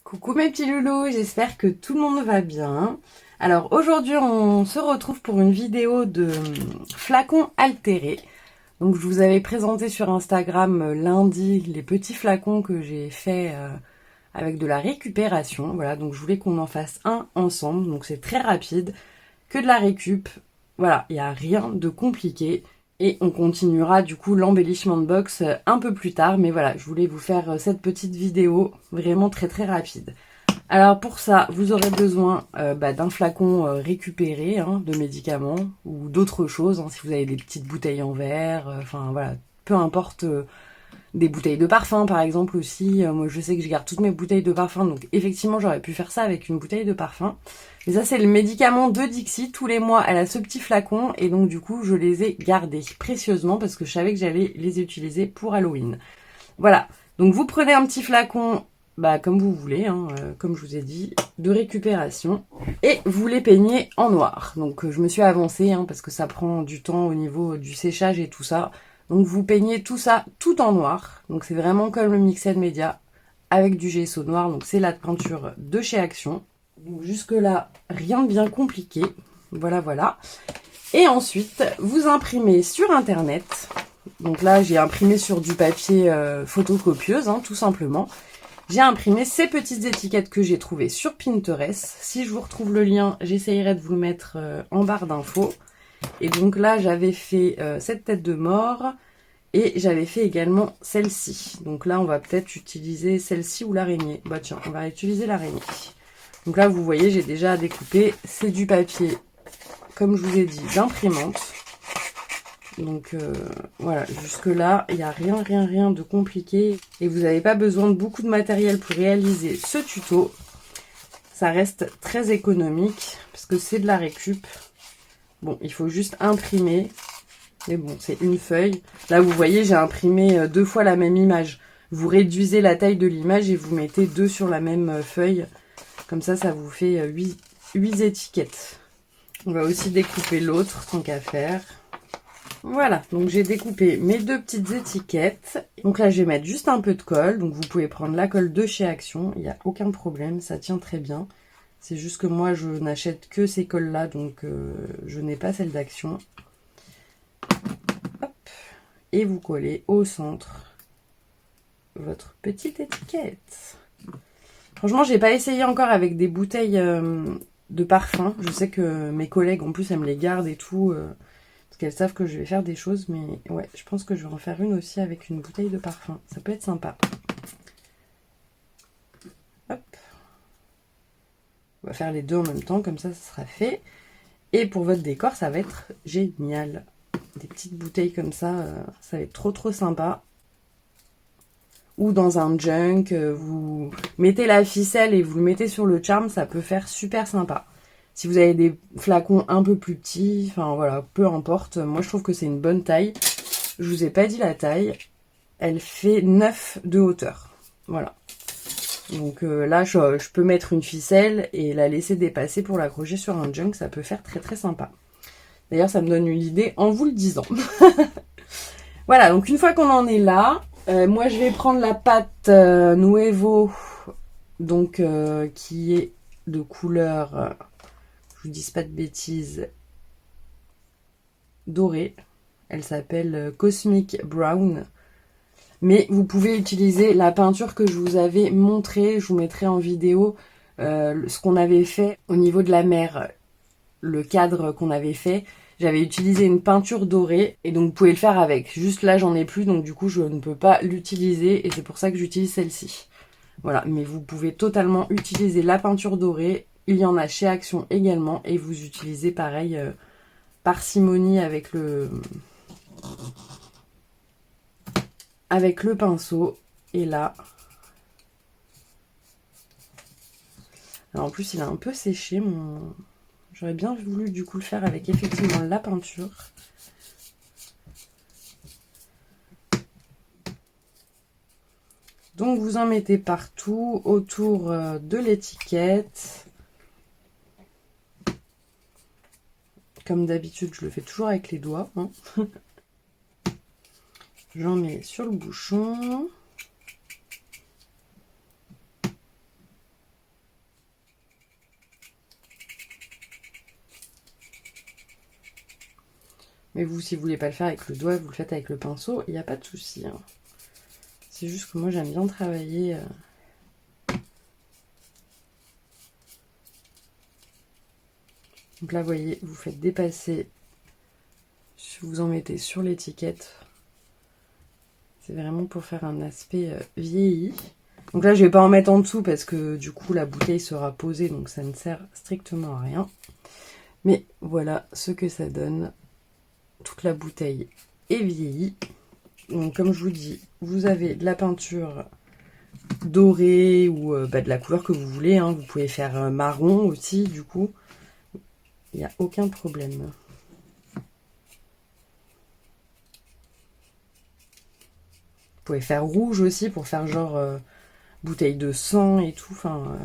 Coucou mes petits loulous, j'espère que tout le monde va bien. Alors aujourd'hui on se retrouve pour une vidéo de flacons altérés. Donc je vous avais présenté sur Instagram lundi les petits flacons que j'ai fait avec de la récupération. Voilà, donc je voulais qu'on en fasse un ensemble, donc c'est très rapide, que de la récup. Voilà, il n'y a rien de compliqué. Et on continuera du coup l'embellissement de box un peu plus tard. Mais voilà, je voulais vous faire cette petite vidéo vraiment très rapide. Alors pour ça, vous aurez besoin d'un flacon récupéré de médicaments ou d'autres choses. Si vous avez des petites bouteilles en verre, enfin voilà, peu importe. Des bouteilles de parfum par exemple aussi. Moi je sais que je garde toutes mes bouteilles de parfum, donc effectivement j'aurais pu faire ça avec une bouteille de parfum. Mais ça c'est le médicament de Dixie. Tous les mois elle a ce petit flacon et donc du coup je les ai gardés précieusement parce que je savais que j'allais les utiliser pour Halloween. Voilà, donc vous prenez un petit flacon comme vous voulez, comme je vous ai dit, de récupération. Et vous les peignez en noir. Donc je me suis avancée parce que ça prend du temps au niveau du séchage et tout ça. Donc vous peignez tout ça tout en noir. Donc c'est vraiment comme le Mixed Media avec du gesso noir. Donc c'est la peinture de chez Action. Donc jusque là, rien de bien compliqué. Voilà. Et ensuite, vous imprimez sur internet. Donc là, j'ai imprimé sur du papier photocopieuse, tout simplement. J'ai imprimé ces petites étiquettes que j'ai trouvées sur Pinterest. Si je vous retrouve le lien, j'essayerai de vous le mettre en barre d'infos. Et donc là, j'avais fait cette tête de mort et j'avais fait également celle-ci. Donc là, on va peut-être utiliser celle-ci ou l'araignée. Bah tiens, on va utiliser l'araignée. Donc là, vous voyez, j'ai déjà découpé. C'est du papier, comme je vous ai dit, d'imprimante. Donc voilà, jusque là, il n'y a rien de compliqué. Et vous n'avez pas besoin de beaucoup de matériel pour réaliser ce tuto. Ça reste très économique, parce que c'est de la récup. Bon, il faut juste imprimer. Mais bon, c'est une feuille. Là, vous voyez, j'ai imprimé 2 fois la même image. Vous réduisez la taille de l'image et vous mettez 2 sur la même feuille. Comme ça, ça vous fait 8 étiquettes. On va aussi découper l'autre, tant qu'à faire. Voilà, donc j'ai découpé mes 2 petites étiquettes. Donc là, je vais mettre juste un peu de colle. Donc vous pouvez prendre la colle de chez Action. Il n'y a aucun problème, ça tient très bien. C'est juste que moi, je n'achète que ces colles-là, donc je n'ai pas celle d'Action. Hop. Et vous collez au centre votre petite étiquette. Franchement, j'ai pas essayé encore avec des bouteilles de parfum. Je sais que mes collègues, en plus, elles me les gardent et tout. Parce qu'elles savent que je vais faire des choses. Mais ouais, je pense que je vais en faire une aussi avec une bouteille de parfum. Ça peut être sympa. Hop. On va faire les deux en même temps, comme ça sera fait. Et pour votre décor, ça va être génial. Des petites bouteilles comme ça, ça va être trop sympa. Ou dans un junk, vous mettez la ficelle et vous le mettez sur le charme, ça peut faire super sympa. Si vous avez des flacons un peu plus petits, enfin voilà, peu importe. Moi, je trouve que c'est une bonne taille. Je vous ai pas dit la taille. Elle fait 9 de hauteur. Voilà. Donc là, je peux mettre une ficelle et la laisser dépasser pour l'accrocher sur un junk. Ça peut faire très sympa. D'ailleurs, ça me donne une idée en vous le disant. Voilà, donc une fois qu'on en est là, moi je vais prendre la pâte Nuevo, donc qui est de couleur, je vous dis pas de bêtises, dorée. Elle s'appelle Cosmic Brown. Mais vous pouvez utiliser la peinture que je vous avais montrée. Je vous mettrai en vidéo ce qu'on avait fait au niveau de la mer. Le cadre qu'on avait fait. J'avais utilisé une peinture dorée. Et donc vous pouvez le faire avec. Juste là j'en ai plus. Donc du coup je ne peux pas l'utiliser. Et c'est pour ça que j'utilise celle-ci. Voilà. Mais vous pouvez totalement utiliser la peinture dorée. Il y en a chez Action également. Et vous utilisez pareil parcimonie avec le pinceau. Et là, alors en plus il a un peu séché mon... J'aurais bien voulu du coup le faire avec effectivement la peinture. Donc vous en mettez partout autour de l'étiquette. Comme d'habitude, je le fais toujours avec les doigts. J'en mets sur le bouchon. Mais vous, si vous voulez pas le faire avec le doigt, vous le faites avec le pinceau, il n'y a pas de souci. Hein. C'est juste que moi, j'aime bien travailler... Donc là, vous voyez, vous faites dépasser, vous en mettez sur l'étiquette. C'est vraiment pour faire un aspect vieilli. Donc là, je vais pas en mettre en dessous parce que du coup, la bouteille sera posée, donc ça ne sert strictement à rien. Mais voilà ce que ça donne. Toute la bouteille est vieillie. Donc comme je vous dis, vous avez de la peinture dorée ou de la couleur que vous voulez. Hein. Vous pouvez faire marron aussi, du coup. Il n'y a aucun problème. Vous pouvez faire rouge aussi pour faire genre bouteille de sang et tout. Enfin,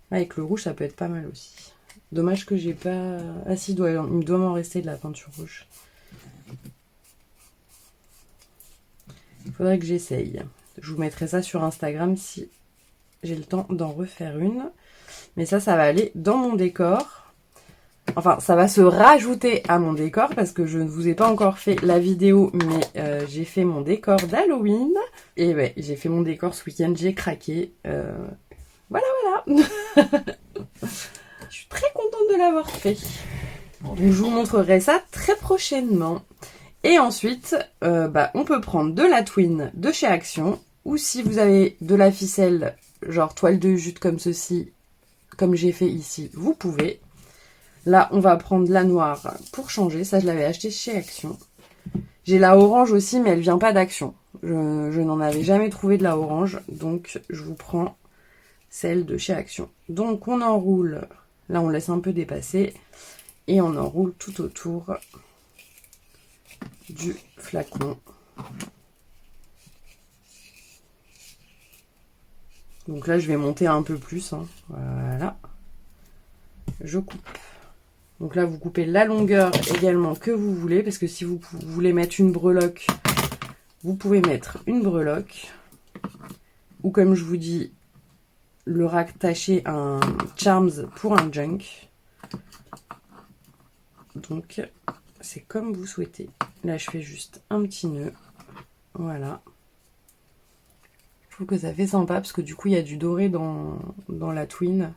avec le rouge, ça peut être pas mal aussi. Dommage que j'ai pas... Ah si, il me doit m'en rester de la peinture rouge. Il faudrait que j'essaye. Je vous mettrai ça sur Instagram si j'ai le temps d'en refaire une. Mais ça va aller dans mon décor. Enfin, ça va se rajouter à mon décor parce que je ne vous ai pas encore fait la vidéo, mais j'ai fait mon décor d'Halloween. Et ouais, j'ai fait mon décor ce week-end, j'ai craqué. Voilà. Je suis très contente de l'avoir fait. Donc, je vous montrerai ça très prochainement. Et ensuite, on peut prendre de la twine de chez Action. Ou si vous avez de la ficelle, genre toile de jute comme ceci, comme j'ai fait ici, vous pouvez. Là, on va prendre la noire pour changer. Ça, je l'avais acheté chez Action. J'ai la orange aussi, mais elle vient pas d'Action. Je n'en avais jamais trouvé de la orange. Donc, je vous prends celle de chez Action. Donc, on enroule. Là, on laisse un peu dépasser. Et on enroule tout autour du flacon. Donc là, je vais monter un peu plus. Hein. Voilà. Je coupe. Donc là, vous coupez la longueur également que vous voulez. Parce que si vous voulez mettre une breloque, vous pouvez mettre une breloque. Ou comme je vous dis, le rattacher un charms pour un junk. Donc, c'est comme vous souhaitez. Là, je fais juste un petit nœud. Voilà. Je trouve que ça fait sympa parce que du coup, il y a du doré dans la twine.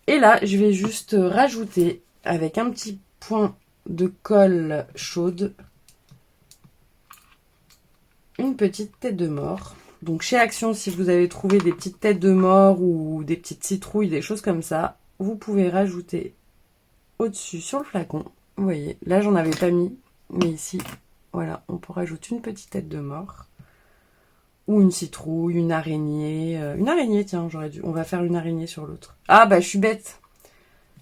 Et là, je vais juste rajouter avec un petit point de colle chaude une petite tête de mort. Donc chez Action, si vous avez trouvé des petites têtes de mort ou des petites citrouilles, des choses comme ça, vous pouvez rajouter au-dessus sur le flacon. Vous voyez, là j'en avais pas mis, mais ici, voilà, on peut rajouter une petite tête de mort. Ou une citrouille, une araignée. Une araignée, tiens, j'aurais dû. On va faire une araignée sur l'autre. Ah, bah, je suis bête.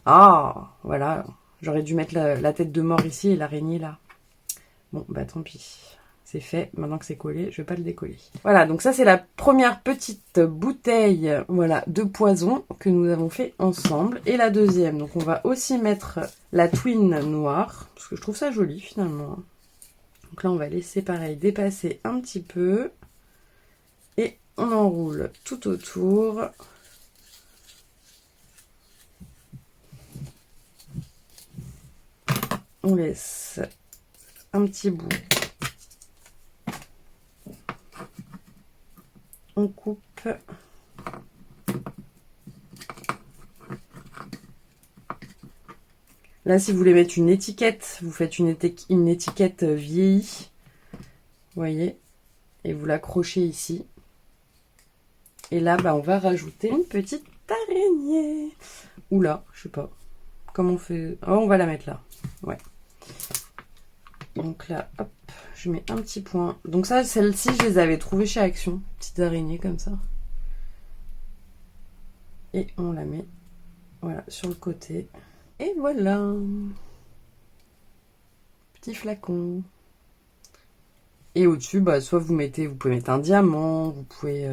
Ah, voilà. J'aurais dû mettre la tête de mort ici et l'araignée là. Bon, bah, tant pis. C'est fait. Maintenant que c'est collé, je vais pas le décoller. Voilà, donc ça, c'est la première petite bouteille, voilà, de poison que nous avons fait ensemble. Et la deuxième, donc on va aussi mettre la twine noire. Parce que je trouve ça joli, finalement. Donc là, on va laisser, pareil, dépasser un petit peu. Et on enroule tout autour. On laisse un petit bout. On coupe. Là, si vous voulez mettre une étiquette, vous faites une étiquette vieillie. Vous voyez? Et vous l'accrochez ici. Et là, bah, on va rajouter une petite araignée. Ou là, je sais pas. Comment on fait? Oh, on va la mettre là. Ouais. Donc là, hop, je mets un petit point. Donc ça, celles-ci, je les avais trouvées chez Action. Petites araignées comme ça. Et on la met, voilà, sur le côté. Et voilà. Petit flacon. Et au-dessus, bah, soit vous pouvez mettre un diamant, vous pouvez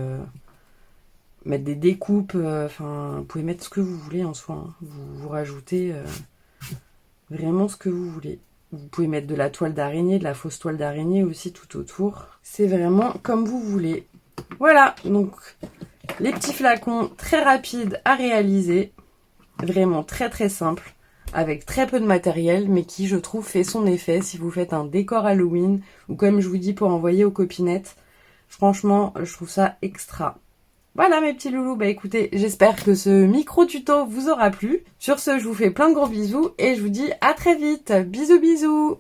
mettre des découpes, vous pouvez mettre ce que vous voulez en soi. Hein. Vous rajoutez vraiment ce que vous voulez. Vous pouvez mettre de la toile d'araignée, de la fausse toile d'araignée aussi tout autour. C'est vraiment comme vous voulez. Voilà, donc les petits flacons très rapides à réaliser. Vraiment très très simple. avec très peu de matériel, mais qui, je trouve, fait son effet si vous faites un décor Halloween, ou comme je vous dis, pour envoyer aux copinettes. Franchement, je trouve ça extra. Voilà mes petits loulous, bah écoutez, j'espère que ce micro tuto vous aura plu. Sur ce, je vous fais plein de gros bisous et je vous dis à très vite. Bisous bisous.